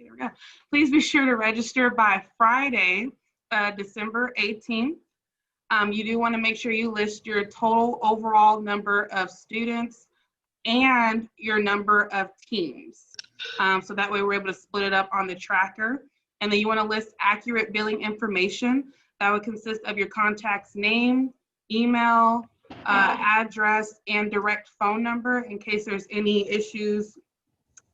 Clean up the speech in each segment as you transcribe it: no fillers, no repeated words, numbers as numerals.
there we go. Please be sure to register by Friday, December 18th. You do want to make sure you list your total overall number of students and your number of teams. So that way we're able to split it up on the tracker. And then you want to list accurate billing information. That would consist of your contact's name, email, address, and direct phone number in case there's any issues,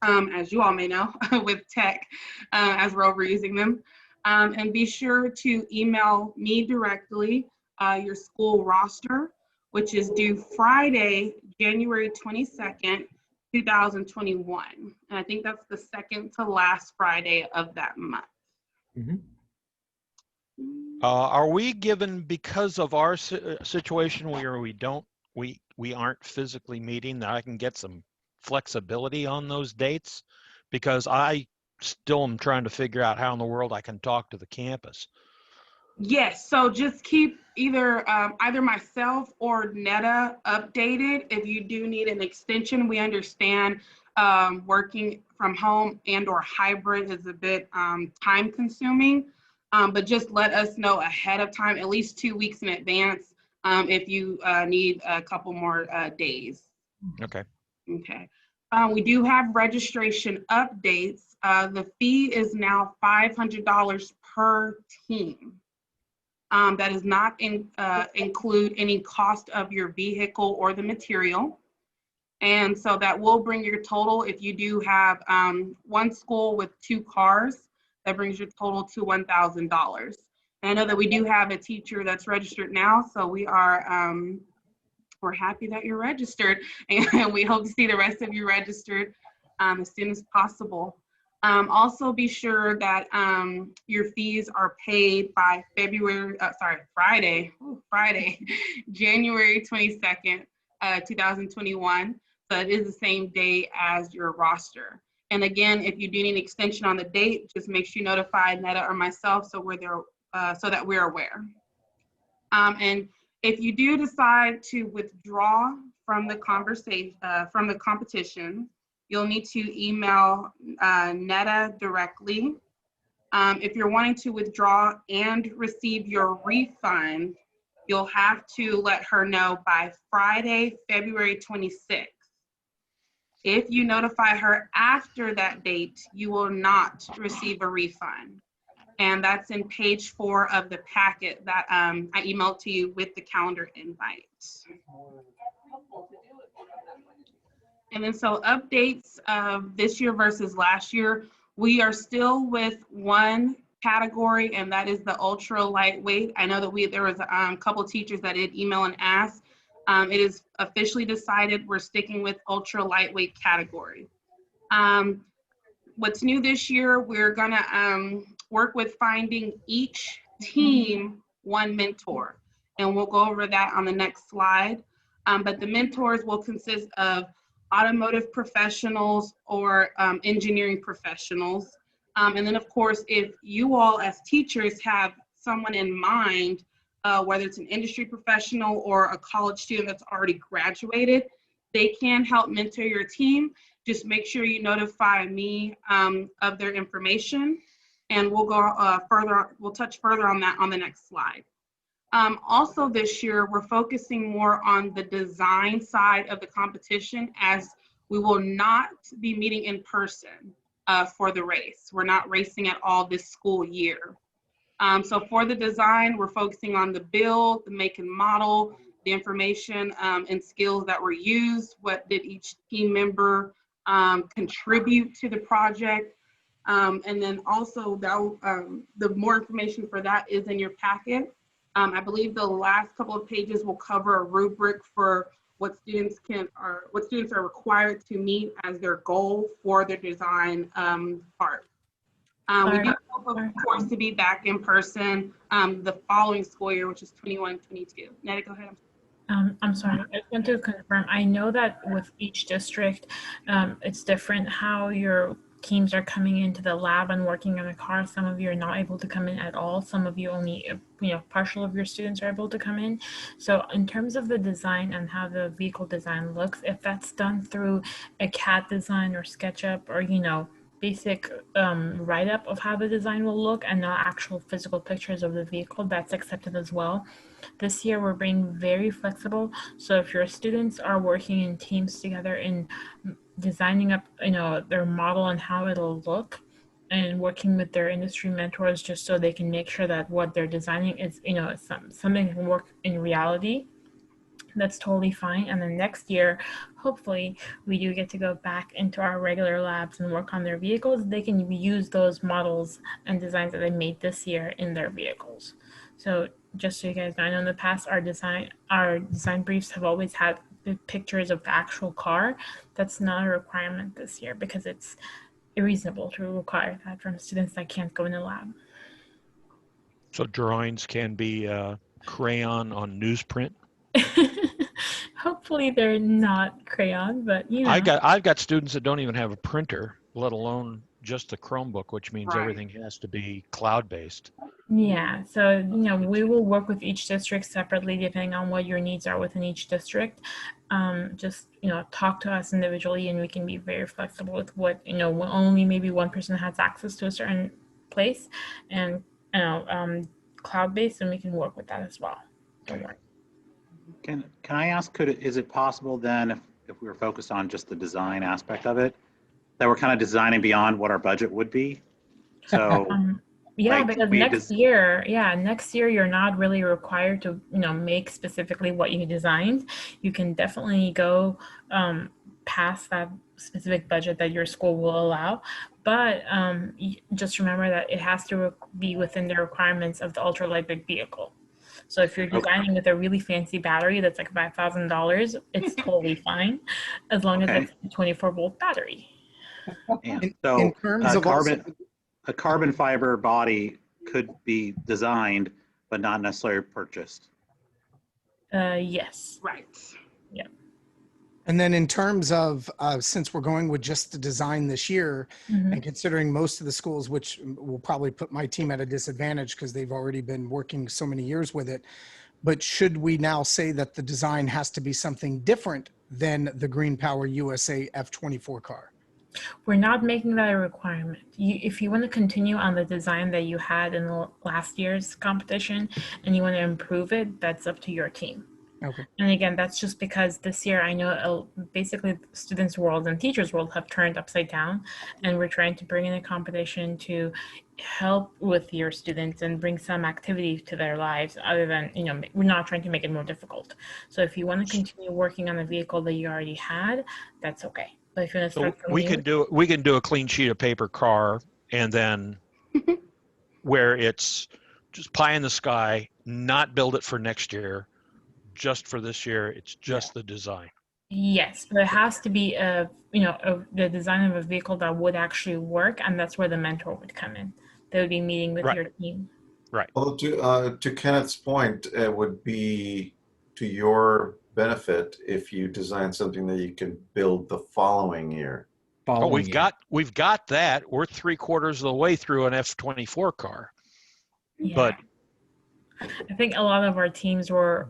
as you all may know, with tech as we're overusing them. And be sure to email me directly your school roster, which is due Friday, January 22nd, 2021. And I think that's the second to last Friday of that month. Mm-hmm. Are we given, because of our situation where we aren't physically meeting, that I can get some flexibility on those dates? Because I still am trying to figure out how in the world I can talk to the campus. Yes, so just keep either myself or Netta updated. If you do need an extension, we understand working from home and or hybrid is a bit time consuming, but just let us know ahead of time, at least 2 weeks in advance, if you need a couple more days. Okay. Okay. We do have registration updates. The fee is now $500 per team. That does not include any cost of your vehicle or the material. And so that will bring your total, if you do have one school with 2 cars, that brings your total to $1,000. And I know that we do have a teacher that's registered now, so we are we're happy that you're registered, and we hope to see the rest of you registered as soon as possible. Also be sure that your fees are paid by Friday, January 22nd, 2021. So it is the same day as your roster. And again, if you do need an extension on the date, just make sure you notify Netta or myself so we're there, so that we're aware. And if you do decide to withdraw from the competition, you'll need to email Netta directly. If you're wanting to withdraw and receive your refund, you'll have to let her know by Friday, February 26th. If you notify her after that date, you will not receive a refund. And that's in page 4 of the packet that I emailed to you with the calendar invite. And then so updates of this year versus last year, we are still with one category, and that is the ultra lightweight. I know that there was a couple teachers that did email and ask. It is officially decided we're sticking with ultra lightweight category. What's new this year, we're gonna work with finding each team one mentor, and we'll go over that on the next slide. But the mentors will consist of automotive professionals or engineering professionals. And then of course, if you all as teachers have someone in mind, whether it's an industry professional or a college student that's already graduated, they can help mentor your team. Just make sure you notify me of their information, and we'll go we'll touch further on that on the next slide. Also this year, we're focusing more on the design side of the competition, as we will not be meeting in person for the race. We're not racing at all this school year. So for the design, we're focusing on the build, the make and model, the information and skills that were used, what did each team member contribute to the project. And then also the more information for that is in your packet. I believe the last couple of pages will cover a rubric for what students are required to meet as their goal for their design part. We do hope, of course, to be back in person the following school year, which is 21-22. Netta, go ahead. I'm sorry, I just want to confirm. I know that with each district, it's different how your teams are coming into the lab and working on a car. Some of you are not able to come in at all. Some of you only, partial of your students are able to come in. So in terms of the design and how the vehicle design looks, if that's done through a CAD design or SketchUp or, basic write-up of how the design will look and not actual physical pictures of the vehicle. That's accepted as well. This year, we're being very flexible. So if your students are working in teams together in designing up, their model and how it'll look, and working with their industry mentors just so they can make sure that what they're designing is, something that can work in reality, that's totally fine. And then next year, hopefully, we do get to go back into our regular labs and work on their vehicles. They can use those models and designs that they made this year in their vehicles. So just so you guys know, I know in the past, our design briefs have always had pictures of the actual car. That's not a requirement this year because it's reasonable to require that from students that can't go in the lab. So drawings can be crayon on newsprint. Hopefully they're not crayon, but I've got students that don't even have a printer, let alone just the Chromebook, which means Right. everything has to be cloud-based. Yeah, so we will work with each district separately depending on what your needs are within each district. Just talk to us individually, and we can be very flexible with what only maybe one person has access to a certain place, and cloud-based, and we can work with that as well. Don't worry. Can I ask, is it possible then, if we were focused on just the design aspect of it, that we're kind of designing beyond what our budget would be? So yeah, like because next year you're not really required to make specifically what you designed. You can definitely go past that specific budget that your school will allow, but just remember that it has to be within the requirements of the ultra lightweight vehicle. So if you're designing with a really fancy battery that's like $5,000, it's totally fine, as long as it's a 24-volt battery. And so in terms of a carbon fiber body could be designed, but not necessarily purchased. Yes. Right. Yeah. And then in terms of, since we're going with just the design this year, and considering most of the schools, which will probably put my team at a disadvantage because they've already been working so many years with it, but should we now say that the design has to be something different than the Green Power USA F24 car? We're not making that a requirement. If you want to continue on the design that you had in the last year's competition and you want to improve it, that's up to your team. Okay. And again, that's just because this year I know basically students' world and teachers' world have turned upside down, and we're trying to bring in a competition to help with your students and bring some activity to their lives other than, we're not trying to make it more difficult. So if you want to continue working on the vehicle that you already had, that's okay. But if you want to start we can do a clean sheet of paper car, and then where it's just pie in the sky, not build it for next year, just for this year, it's just the design. Yes, but it has to be the design of a vehicle that would actually work, and that's where the mentor would come in. They would be meeting with your team. Right. Well, to Kenneth's point, it would be to your benefit if you design something that you can build the following year. We've got that. We're 3/4 of the way through an F24 car. Yeah. But I think a lot of our teams were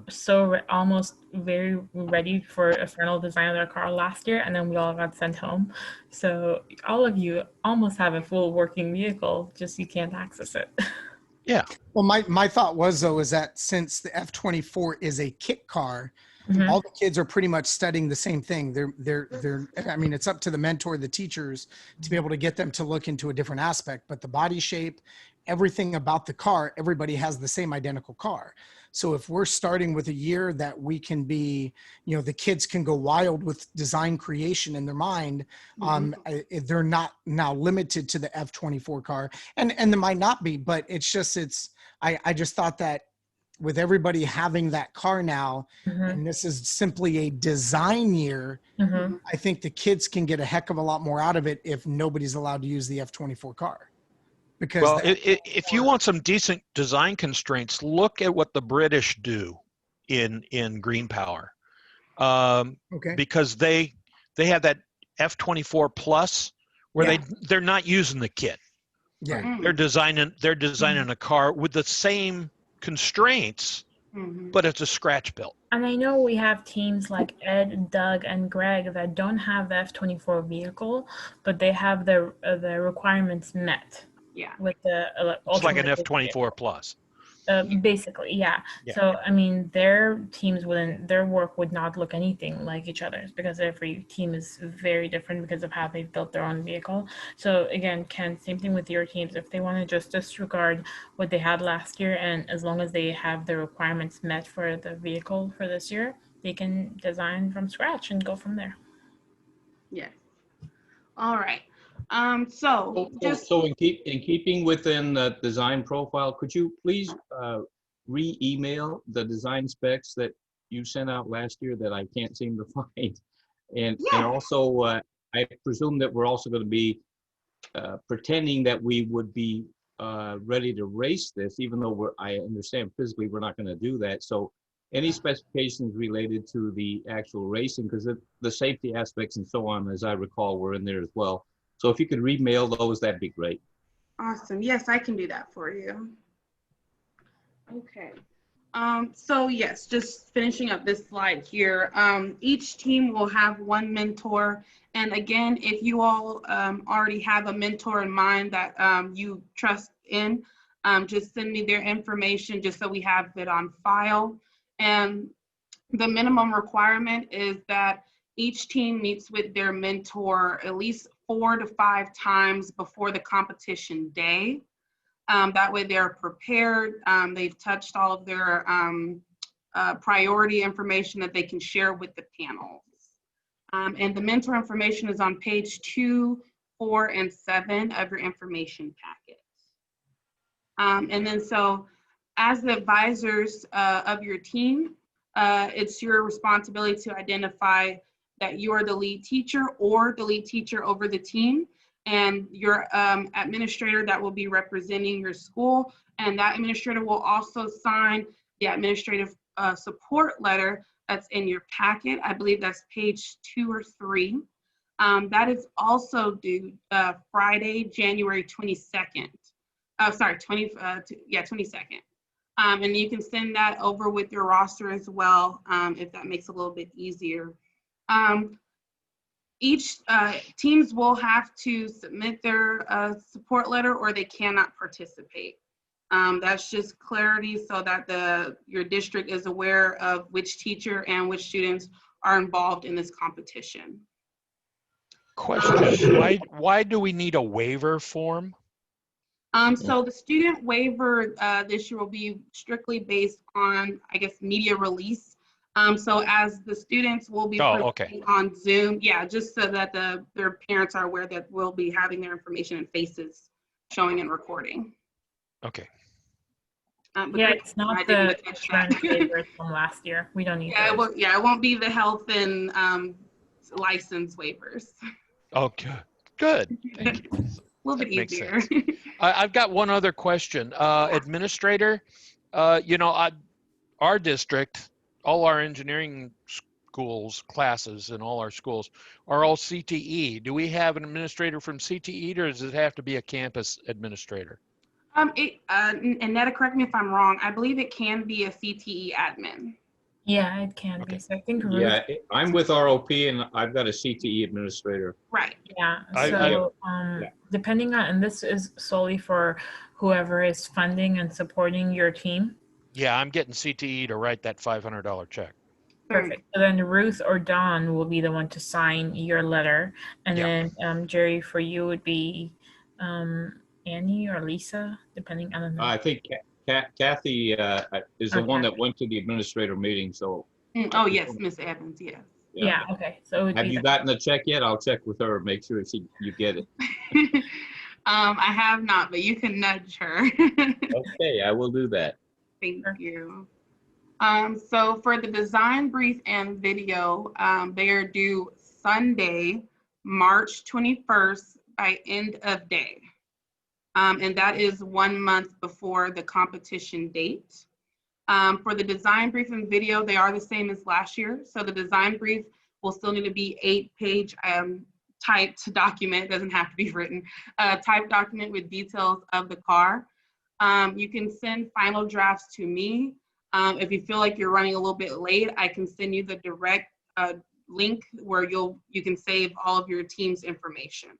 almost very ready for a final design of their car last year, and then we all got sent home. So all of you almost have a full working vehicle, just you can't access it. Yeah. Well, my thought was, though, is that since the F24 is a kit car, all the kids are pretty much studying the same thing. They're I mean, it's up to the mentor, the teachers, to be able to get them to look into a different aspect, but the body shape, everything about the car, everybody has the same identical car. So if we're starting with a year that we can be, the kids can go wild with design creation in their mind, they're not now limited to the F24 car, and there might not be, but I just thought that with everybody having that car now, and this is simply a design year, I think the kids can get a heck of a lot more out of it if nobody's allowed to use the F24 car. Because if you want some decent design constraints, look at what the British do in Green Power, because they have that F24 Plus where they're not using the kit. Yeah, they're designing a car with the same constraints, but it's a scratch built. And I know we have teams like Ed, Doug, and Greg that don't have the F-24 vehicle, but they have the requirements met Yeah. with the It's like an alternative F-24 plus. basically, yeah. Yeah. So I mean, their teams wouldn't, their work would not look anything like each other's because every team is very different because of how they've built their own vehicle. So again, Ken, same thing with your teams. If they want to just disregard what they had last year, and as long as they have the requirements met for the vehicle for this year, they can design from scratch and go from there. Yes. All right. So just So in keeping within the design profile, could you please re-email the design specs that you sent out last year that I can't seem to find? And also, I presume that we're also going to be pretending that we would be ready to race this, even though I understand physically we're not going to do that. So any specifications related to the actual racing, because the safety aspects and so on, as I recall, were in there as well. So if you could remail those, that'd be great. awesome. Yes, I can do that for you. Okay. So yes, just finishing up this slide here. Each team will have one mentor. And again, if you all already have a mentor in mind that you trust in, just send me their information just so we have it on file. And the minimum requirement is that each team meets with their mentor at least 4 to 5 times before the competition day. That way they're prepared. They've touched all of their priority information that they can share with the panels. And the mentor information is on page 2, 4, and 7 of your information packet. And then so as the advisors of your team, it's your responsibility to identify that you are the lead teacher or the lead teacher over the team, and your administrator that will be representing your school. And that administrator will also sign the administrative support letter that's in your packet. I believe that's page 2 or 3. That is also due Friday, January 22nd. Oh, sorry, 22nd. And you can send that over with your roster as well, if that makes it a little bit easier. Each teams will have to submit their support letter or they cannot participate. That's just clarity so that your district is aware of which teacher and which students are involved in this competition. Question, why do we need a waiver form? So the student waiver this year will be strictly based on, I guess, media release. So as the students will be on Zoom, just so that their parents are aware that we'll be having their information and faces showing and recording. Okay. It's not the insurance waivers from last year. We don't need those. It won't be the health and license waivers. Oh, good. Thank you. A little bit easier. I've got one other question. Administrator, our district, all our engineering schools, classes in all our schools are all CTE. Do we have an administrator from CTE, or does it have to be a campus administrator? And Netta, correct me if I'm wrong, I believe it can be a CTE admin. Yeah, it can be. So I think I'm with ROP and I've got a CTE administrator. Right. Yeah. So depending on, and this is solely for whoever is funding and supporting your team. Yeah, I'm getting CTE to write that $500 check. Perfect. So then Ruth or Dawn will be the one to sign your letter. And then Jerry, for you would be Annie or Lisa, depending on the I think Kathy is the one that went to the administrator meeting. So. Oh yes, Miss Evans. Yes. Yeah. Okay. So have you gotten the check yet? I'll check with her. Make sure you get it. I have not, but you can nudge her. Okay, I will do that. Thank you. So for the design brief and video, they are due Sunday, March 21st by end of day. And that is 1 month before the competition date. For the design brief and video, they are the same as last year. So the design brief will still need to be 8-page typed document, doesn't have to be written, typed document with details of the car. You can send final drafts to me. If you feel like you're running a little bit late, I can send you the direct link where you can save all of your team's information.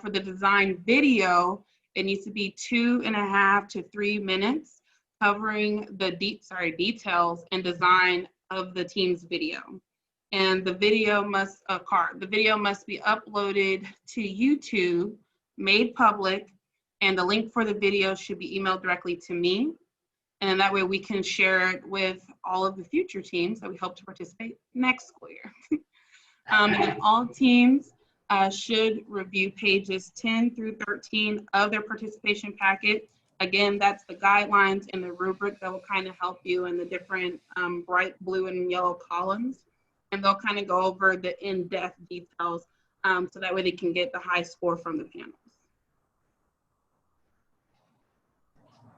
For the design video, it needs to be 2.5 to 3 minutes, covering the details and design of the team's video. And the video must be uploaded to YouTube, made public, and the link for the video should be emailed directly to me. And then that way we can share it with all of the future teams that we hope to participate next school year. And then all teams should review pages 10 through 13 of their participation packet. Again, that's the guidelines and the rubric that will kind of help you in the different bright blue and yellow columns. And they'll kind of go over the in-depth details so that way they can get the high score from the panels.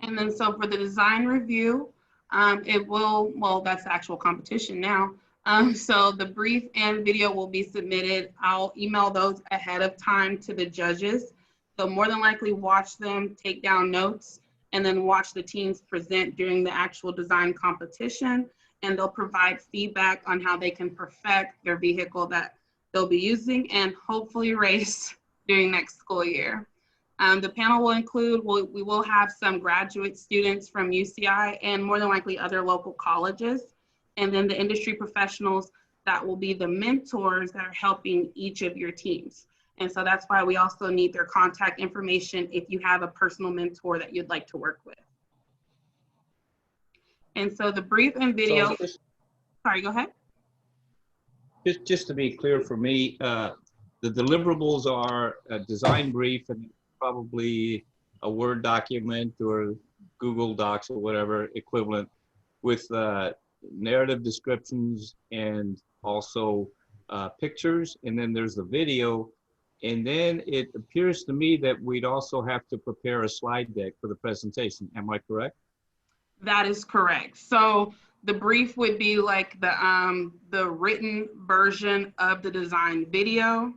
And then so for the design review, that's the actual competition now. So the brief and video will be submitted. I'll email those ahead of time to the judges. They'll more than likely watch them, take down notes, and then watch the teams present during the actual design competition. And they'll provide feedback on how they can perfect their vehicle that they'll be using and hopefully race during next school year. The panel will include, we will have some graduate students from UCI and more than likely other local colleges. And then the industry professionals that will be the mentors that are helping each of your teams. And so that's why we also need their contact information if you have a personal mentor that you'd like to work with. And so the brief and video, sorry, go ahead. Just to be clear for me, the deliverables are a design brief and probably a Word document or Google Docs or whatever equivalent with narrative descriptions and also pictures. And then there's the video. And then it appears to me that we'd also have to prepare a slide deck for the presentation. Am I correct? That is correct. So the brief would be like the written version of the design video.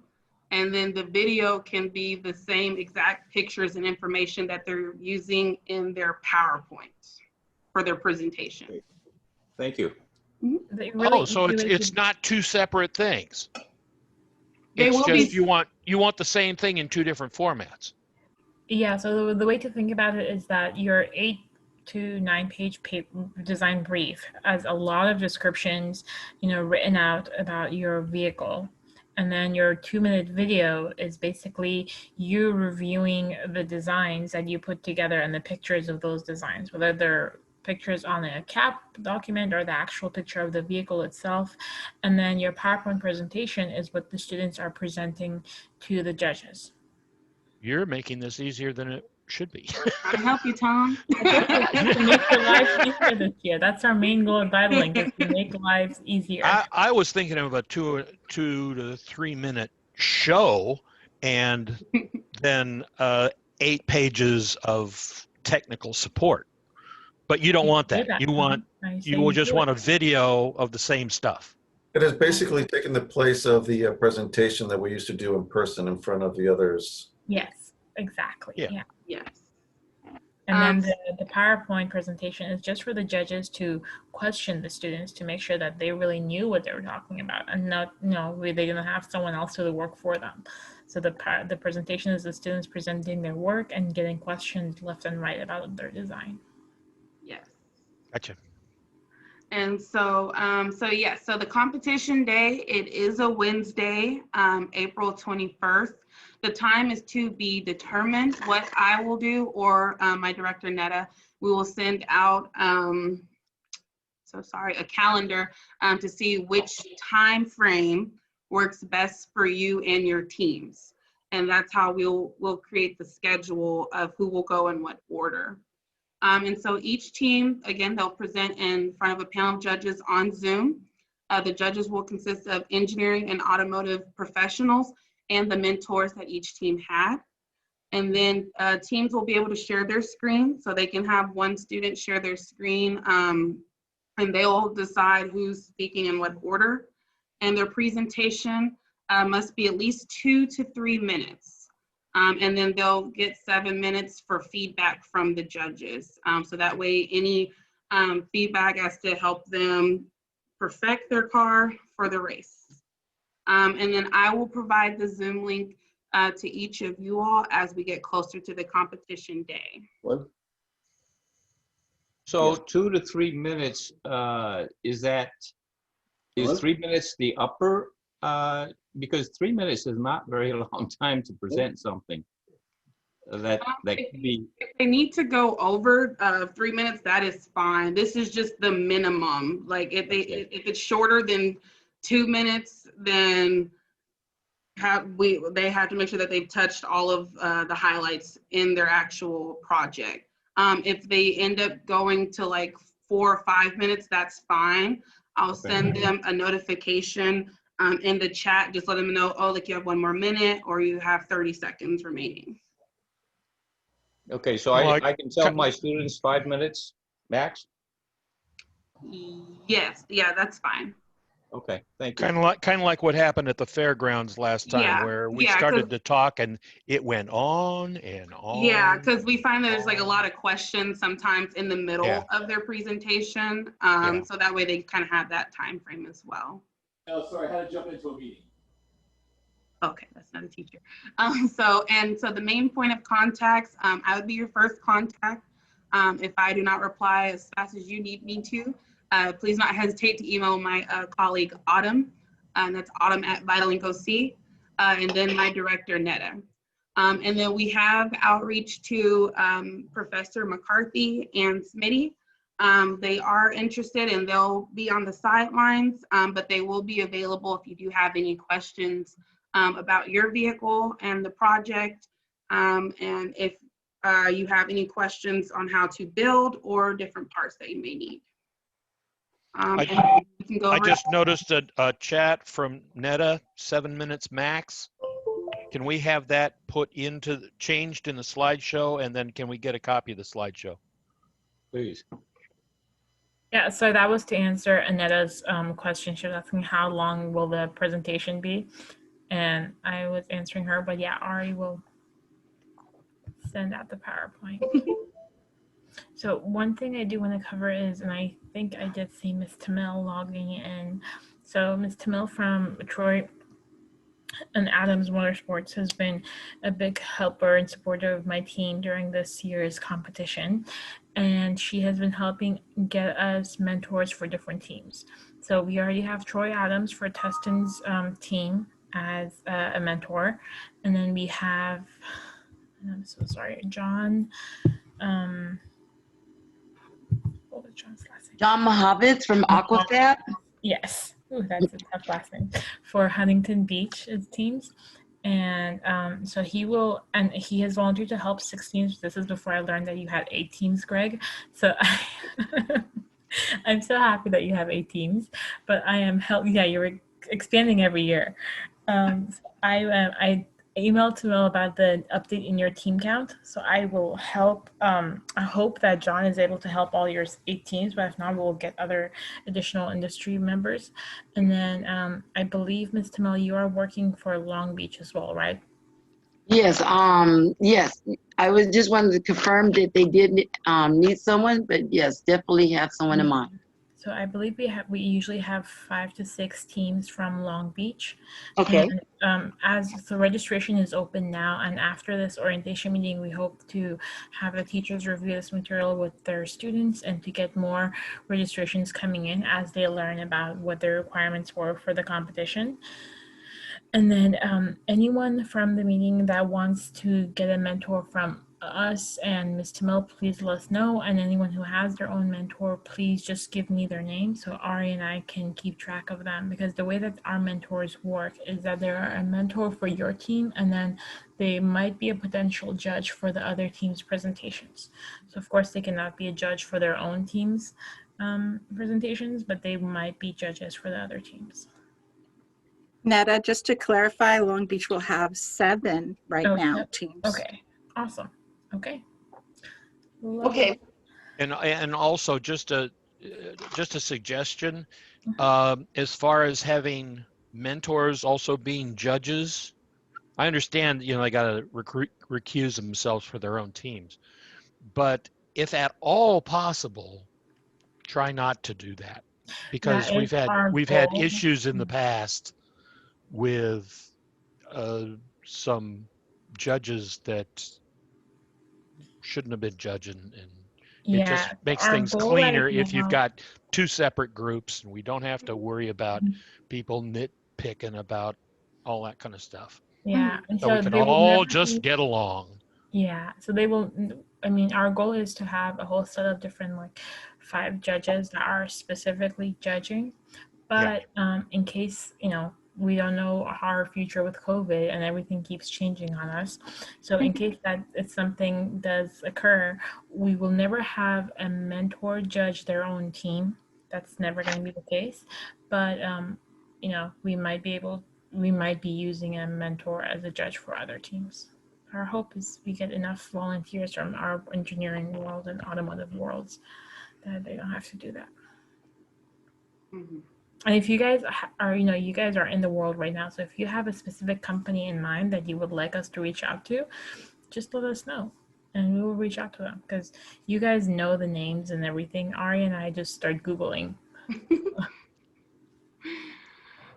And then the video can be the same exact pictures and information that they're using in their PowerPoint for their presentation. Thank you. Oh, so it's not two separate things. They It's will just be, you want the same thing in two different formats. Yeah, so the way to think about it is that your 8 to 9 page design brief has a lot of descriptions, written out about your vehicle. And then your 2-minute video is basically you reviewing the designs that you put together and the pictures of those designs, whether they're pictures on a CAP document or the actual picture of the vehicle itself. And then your PowerPoint presentation is what the students are presenting to the judges. You're making this easier than it should be. Trying to help you, Tom. To make your lives easier this year. That's our main goal of DialLink, is to make lives easier. I was thinking of a 2 to 3 minute show and then 8 pages of technical support. But you don't want that. You will just want a video of the same stuff. It has basically taken the place of the presentation that we used to do in person in front of the others. Yes, exactly. Yeah. Yes. And then the PowerPoint presentation is just for the judges to question the students to make sure that they really knew what they were talking about and not, they didn't have someone else do the work for them. So the presentation is the students presenting their work and getting questions left and right about their design. Yes. Gotcha. And so, so the competition day, it is a Wednesday, April 21st. The time is to be determined. What I will do, or my director, Netta, we will send out, a calendar to see which time frame works best for you and your teams. And that's how we'll create the schedule of who will go in what order. And so each team, again, they'll present in front of a panel of judges on Zoom. The judges will consist of engineering and automotive professionals and the mentors that each team had. And then teams will be able to share their screen, so they can have one student share their screen, and they'll decide who's speaking in what order. And their presentation must be at least 2 to 3 minutes. And then they'll get 7 minutes for feedback from the judges. So that way any feedback as to help them perfect their car for the race. And then I will provide the Zoom link to each of you all as we get closer to the competition day. What? So 2 to 3 minutes, is 3 minutes the upper? Because 3 minutes is not very long time to present something. That could be. If they need to go over 3 minutes, that is fine. This is just the minimum. Like if if it's shorter than 2 minutes, then they have to make sure that they've touched all of the highlights in their actual project. If they end up going to like 4 or 5 minutes, that's fine. I'll send them a notification in the chat, just let them know, oh, like you have 1 more minute or you have 30 seconds remaining. Okay, so Well, I can tell my students 5 minutes max? Yes, yeah, that's fine. Okay, thank you. Kind of like what happened at the fairgrounds last time, Yeah, where we yeah, started to talk and it went on and on. Yeah, because we find that there's like a lot of questions sometimes in the middle of their presentation. So that way they kind of have that time frame as well. Oh, sorry, I had to jump into a meeting. Okay, that's not a teacher. So the main point of contacts, I would be your first contact. If I do not reply as fast as you need me to, please not hesitate to email my colleague Autumn, and that's autumn@VitalInc.OC, and then my director Netta. And then we have outreach to Professor McCarthy and Smitty. They are interested and they'll be on the sidelines, but they will be available if you do have any questions about your vehicle and the project, and if you have any questions on how to build or different parts that you may need. I just noticed a chat from Netta, 7 minutes max. Can we have that changed in the slideshow, and then can we get a copy of the slideshow? Please. Yeah, so that was to answer Annetta's question. She was asking how long will the presentation be? And I was answering her, but yeah, Ari will send out the PowerPoint. So one thing I do want to cover is, and I think I did see Ms. Tamil logging in. So Ms. Tamil from Troy and Adams Motorsports has been a big helper and supporter of my team during this year's competition. And she has been helping get us mentors for different teams. So we already have Troy Adams for Tustin's team as a mentor. And then we have, I'm so sorry, John, what was John's last name? John Mohavitz from Aquafab. Yes. Ooh, that's a tough last name. For Huntington Beach teams. And so he has volunteered to help 6 teams. This is before I learned that you had 8 teams, Greg. So I'm so happy that you have 8 teams, but I am yeah, you're expanding every year. So I emailed to Mel about the update in your team count. So I will help. I hope that John is able to help all your 8 teams, but if not, we'll get other additional industry members. And then I believe, Ms. Tamil, you are working for Long Beach as well, right? Yes. Yes. I was just wanted to confirm that they did need someone, but yes, definitely have someone in mind. So I believe we usually have 5 to 6 teams from Long Beach. Okay. And as the registration is open now, and after this orientation meeting, we hope to have the teachers review this material with their students and to get more registrations coming in as they learn about what their requirements were for the competition. And then anyone from the meeting that wants to get a mentor from us and Ms. Tamil, please let us know. And anyone who has their own mentor, please just give me their name so Ari and I can keep track of them. Because the way that our mentors work is that they are a mentor for your team, and then they might be a potential judge for the other team's presentations. So of course they cannot be a judge for their own team's presentations, but they might be judges for the other teams. Netta, just to clarify, Long Beach will have 7 now teams. Okay, awesome. Okay. Okay. And also just a suggestion, as far as having mentors also being judges. I understand, they got to recuse themselves for their own teams, but if at all possible, try not to do that, because That is our we've had goal. issues in the past with some judges that shouldn't have been judging, and it Yeah, just makes our things goal right cleaner if you've now. got two separate groups, and we don't have to worry about people nitpicking about all that kind of stuff. Yeah, and So we so can they will all never just be, get along. yeah, so they will, I mean, our goal is to have a whole set of different, like 5 judges that are specifically judging. But in case, we don't know our future with COVID and everything keeps changing on us. So in case that if something does occur, we will never have a mentor judge their own team. That's never going to be the case. But, we might be using a mentor as a judge for other teams. Our hope is we get enough volunteers from our engineering world and automotive worlds that they don't have to do that. Mm-hmm. And if you guys are, you guys are in the world right now. So if you have a specific company in mind that you would like us to reach out to, just let us know and we will reach out to them, because you guys know the names and everything. Ari and I just start Googling.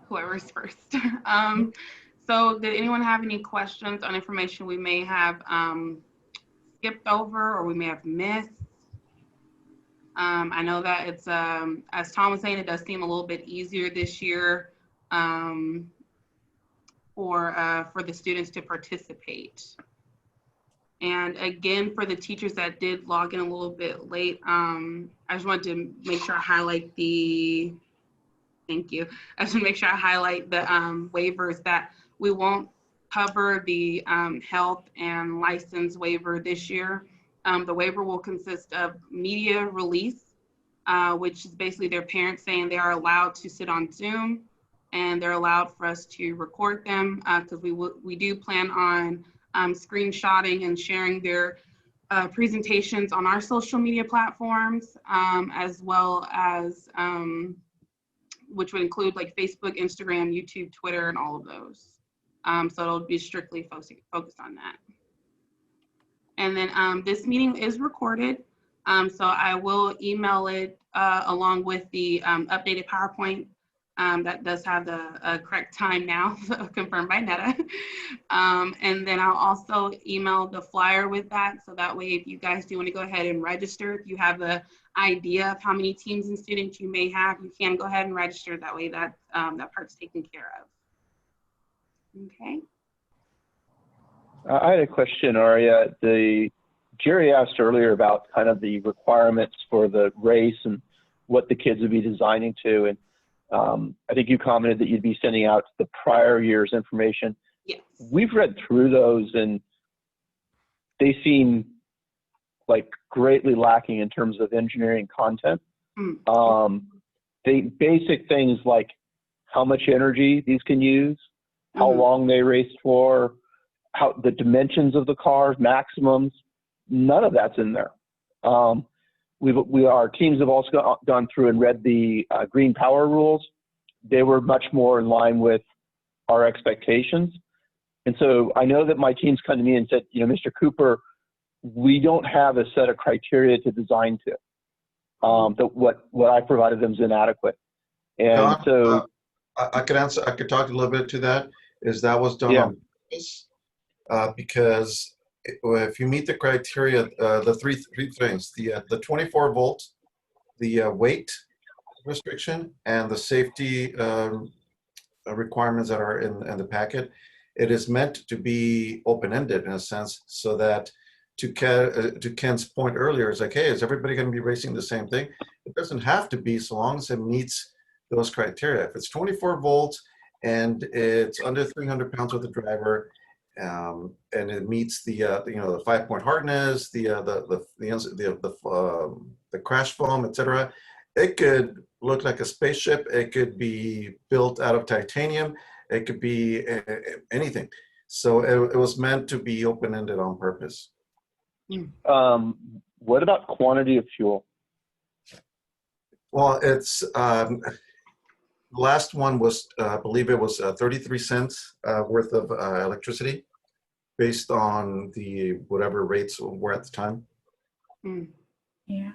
Whoever's first. So did anyone have any questions on information we may have skipped over or we may have missed? I know that it's, as Tom was saying, it does seem a little bit easier this year for the students to participate. And again, for the teachers that did log in a little bit late, I just wanted to make sure I highlight thank you. I just want to make sure I highlight the waivers that we won't cover the health and license waiver this year. The waiver will consist of media release, which is basically their parents saying they are allowed to sit on Zoom and they're allowed for us to record them, because we do plan on screenshotting and sharing their presentations on our social media platforms, as well as which would include like Facebook, Instagram, YouTube, Twitter, and all of those. So it'll be strictly focused on that. And then this meeting is recorded. So I will email it along with the updated PowerPoint that does have the correct time now, confirmed by Netta. And then I'll also email the flyer with that. So that way, if you guys do want to go ahead and register, if you have the idea of how many teams and students you may have, you can go ahead and register. That way that part's taken care of. Okay. I had a question, Aria. Jerry asked earlier about kind of the requirements for the race and what the kids would be designing to. And I think you commented that you'd be sending out the prior year's information. Yes. We've read through those and they seem like greatly lacking in terms of engineering content. The basic things like how much energy these can use, how long they raced for, how the dimensions of the cars, maximums, none of that's in there. Our teams have also gone through and read the green power rules. They were much more in line with our expectations. And so I know that my teams come to me and said, Mr. Cooper, we don't have a set of criteria to design to. That what I provided them is inadequate. And so I could talk a little bit to that. That was done on purpose, because if you meet the criteria, the three things, the 24 volt, the weight restriction, and the safety requirements that are in the packet, it is meant to be open-ended in a sense, so that to Ken's point earlier, it's like, hey, is everybody going to be racing the same thing? It doesn't have to be, so long as it meets those criteria. If it's 24 volts and it's under 300 pounds with the driver, and it meets the 5-point hardness, the crash foam, etc. It could look like a spaceship. It could be built out of titanium. It could be anything. So it was meant to be open-ended on purpose. What about quantity of fuel? Well, it's last one was, I believe it was 33 cents worth of electricity, based on the whatever rates were at the time. Yeah.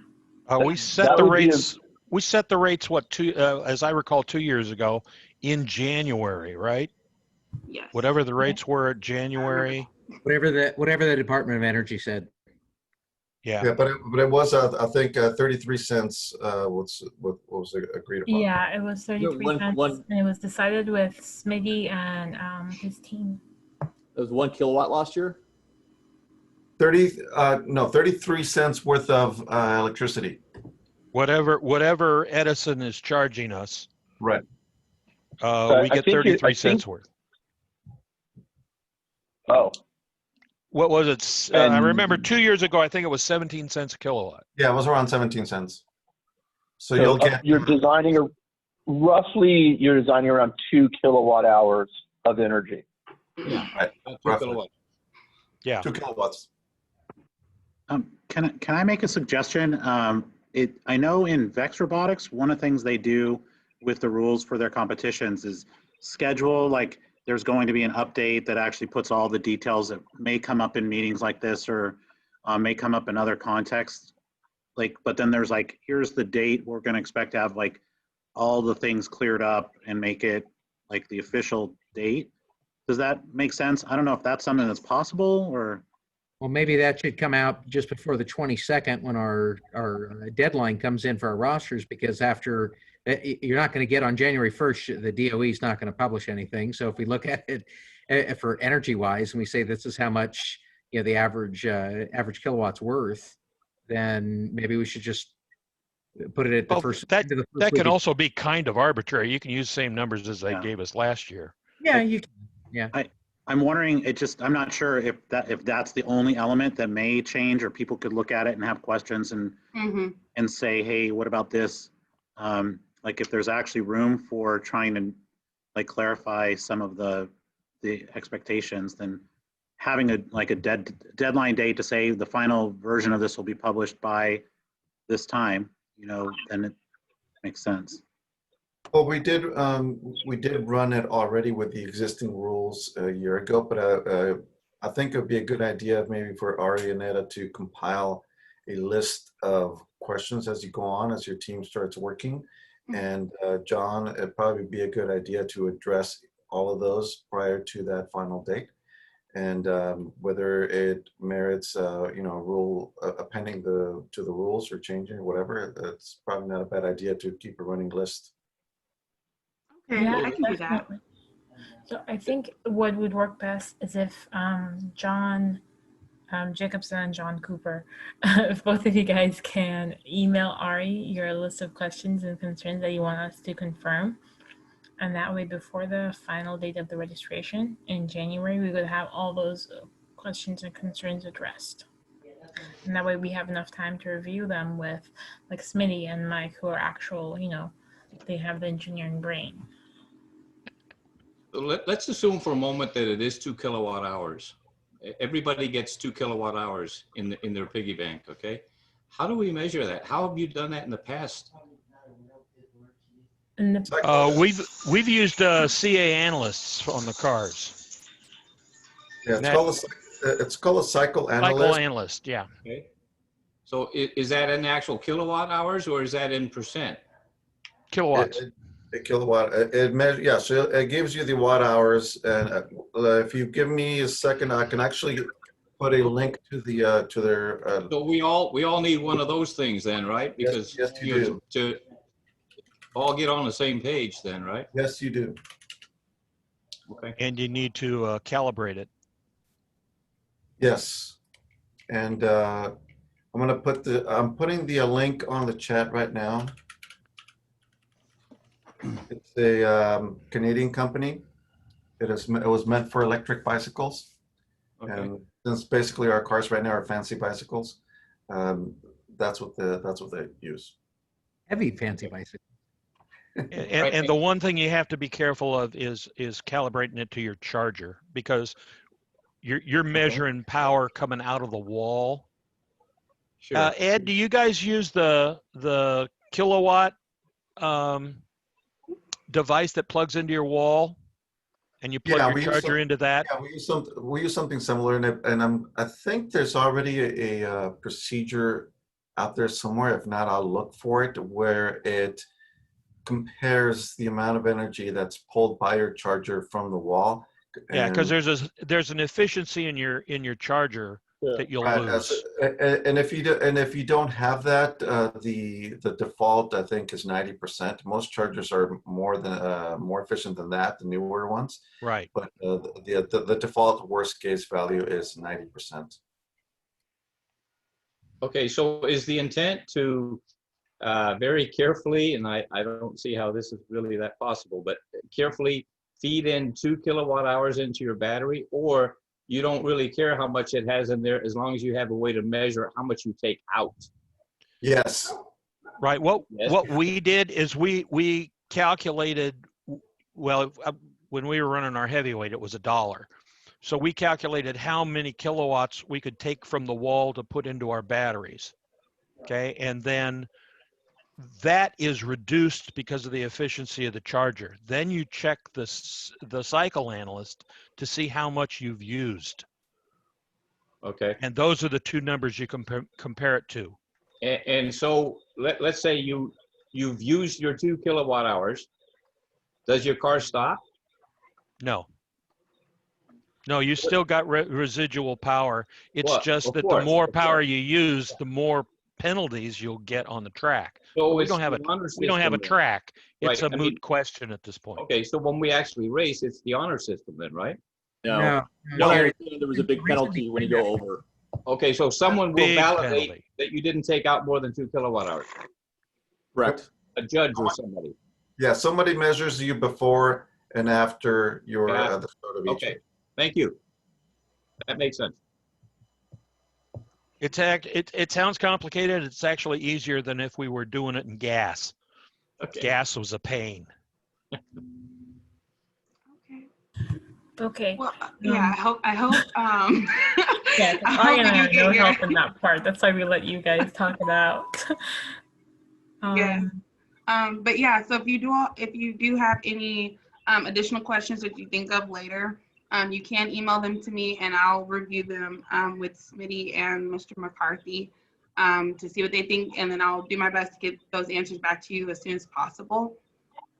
We set that the would be a- rates. We set the rates, as I recall, 2 years ago in January, right? Yes. Whatever the rates were at January. Whatever the Department of Energy said. Yeah. Yeah, but it was, I think, 33 cents, what was agreed upon. Yeah, it was 33 cents, and it was decided with Smitty and his team. It was 1 kilowatt last year. 33 cents worth of electricity. Whatever Edison is charging us, Right. we get 33 cents worth. Oh. What was it? I remember 2 years ago, I think it was 17 cents a kilowatt. Yeah, it was around 17 cents. So you'll get. You're designing you're designing around 2 kilowatt hours of energy. Yeah, Right. 2 kilowatts. Yeah. 2 kilowatts. Can I make a suggestion? I know in Vex Robotics, one of the things they do with the rules for their competitions is schedule, like there's going to be an update that actually puts all the details that may come up in meetings like this or may come up in other contexts. Like, but then there's like, here's the date we're going to expect to have like all the things cleared up and make it like the official date. Does that make sense? I don't know if that's something that's possible or. Well, maybe that should come out just before the 22nd when our deadline comes in for our rosters, because after you're not going to get on January 1st, the DOE is not going to publish anything. So if we look at it for energy wise and we say this is how much the average kilowatts worth, then maybe we should just put it at the first. That can also be kind of arbitrary. You can use the same numbers as they gave us last year. Yeah, you can. Yeah. I'm wondering, I'm not sure if that's the only element that may change, or people could look at it and have questions and and say, hey, what about this? Like if there's actually room for trying to like clarify some of the expectations, then having a deadline date to say the final version of this will be published by this time, then it makes sense. Well, we did run it already with the existing rules a year ago, but I think it would be a good idea maybe for Ari and Netta to compile a list of questions as you go on, as your team starts working. And John, it'd probably be a good idea to address all of those prior to that final date. And whether it merits, rule appending to the rules or changing or whatever, it's probably not a bad idea to keep a running list. Okay, Yeah, I can do that. definitely. So I think what would work best is if John Jacobson and John Cooper, if both of you guys can email Ari your list of questions and concerns that you want us to confirm. And that way, before the final date of the registration in January, we would have all those questions and concerns addressed. And that way we have enough time to review them with like Smitty and Mike, who are actual, they have the engineering brain. Let's assume for a moment that it is 2 kilowatt hours. Everybody gets 2 kilowatt hours in their piggy bank, okay? How do we measure that? How have you done that in the past? We've used CA analysts on the cars. Yeah, it's called a cycle analyst. Cycle analyst, yeah. Okay. So is that in actual kilowatt hours or is that in percent? Kilowatts. A kilowatt. It measures. Yeah, so it gives you the watt hours. And if you give me a second, I can actually put a link to the to their. So we all need one of those things then, right? Because yes, you do. To all get on the same page then, right? Yes, you do. Okay. And you need to calibrate it. Yes, and I'm putting the link on the chat right now. It's a Canadian company. It was meant for electric bicycles, and since basically our cars right now are fancy bicycles, that's what they use. Heavy fancy bicycles. And the one thing you have to be careful of is calibrating it to your charger, because you're measuring power coming out of the wall. Sure. Ed, do you guys use the kilowatt device that plugs into your wall, and you plug your charger into that? Yeah, we use something similar, and I think there's already a procedure out there somewhere. If not, I'll look for it, where it compares the amount of energy that's pulled by your charger from the wall. Yeah, because And there's an efficiency in your charger that you'll lose. and if you don't have that, the default I think is 90%. Most chargers are more efficient than that, the newer ones. Right. But the default worst case value is 90%. Okay, so is the intent to very carefully, and I don't see how this is really that possible, but carefully feed in 2 kilowatt hours into your battery, or you don't really care how much it has in there as long as you have a way to measure how much you take out? Yes. Right. What Yes. we did is we calculated, well, when we were running our heavyweight, it was $1. So we calculated how many kilowatts we could take from the wall to put into our batteries. Okay. And then that is reduced because of the efficiency of the charger. Then you check the cycle analyst to see how much you've used. Okay. And those are the two numbers you compare it to. And so let's say you've used your 2 kilowatt hours. Does your car stop? No. No, you still got residual power. It's Well, just of that course, the more of power course. you use, the more penalties you'll get on the track. So We it's don't have the honor we don't have a system then. track. It's Right, a I moot mean- question at this point. Okay, so when we actually race, it's the honor system then, right? No. No. What I understand, there was a big penalty when you go over. Okay, so someone will Big validate penalty. that you didn't take out more than 2 kilowatt hours. Correct. A judge or somebody. Yeah, somebody measures you before and after your Yeah. the start of each. Okay, thank you. That makes sense. It sounds complicated. It's actually easier than if we were doing it in gas. Okay. Gas was a pain. Okay. Okay. Well, yeah, I hope, Yeah, 'cause I I hope have you no get your, help in that part. That's why we let you guys talk it out. Yeah. But yeah, so if you do have any additional questions that you think of later, you can email them to me and I'll review them with Smitty and Mr. McCarthy to see what they think, and then I'll do my best to get those answers back to you as soon as possible.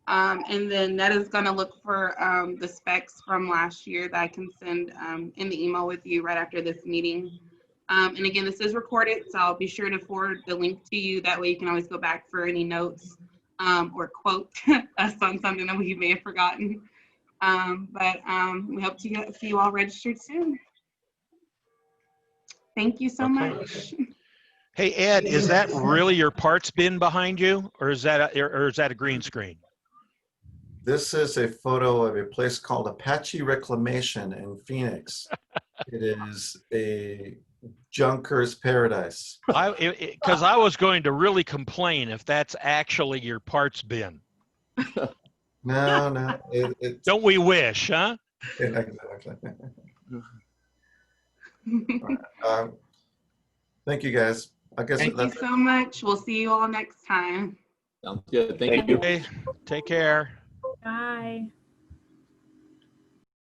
And then Netta's gonna look for the specs from last year that I can send in the email with you right after this meeting. And again, this is recorded, so I'll be sure to forward the link to you. That way you can always go back for any notes or quote us on something that we may have forgotten. But we hope to see you all registered soon. Thank you so much. Hey, Ed, is that really your parts bin behind you, or is that a green screen? This is a photo of a place called Apache Reclamation in Phoenix. It is a junker's paradise. Because I was going to really complain if that's actually your parts bin. No. Don't we wish, huh? Yeah, exactly. Right. Thank you, guys. I guess Thank you so much. We'll see you all next time. Sounds good. Thank you. Okay, take care. Bye.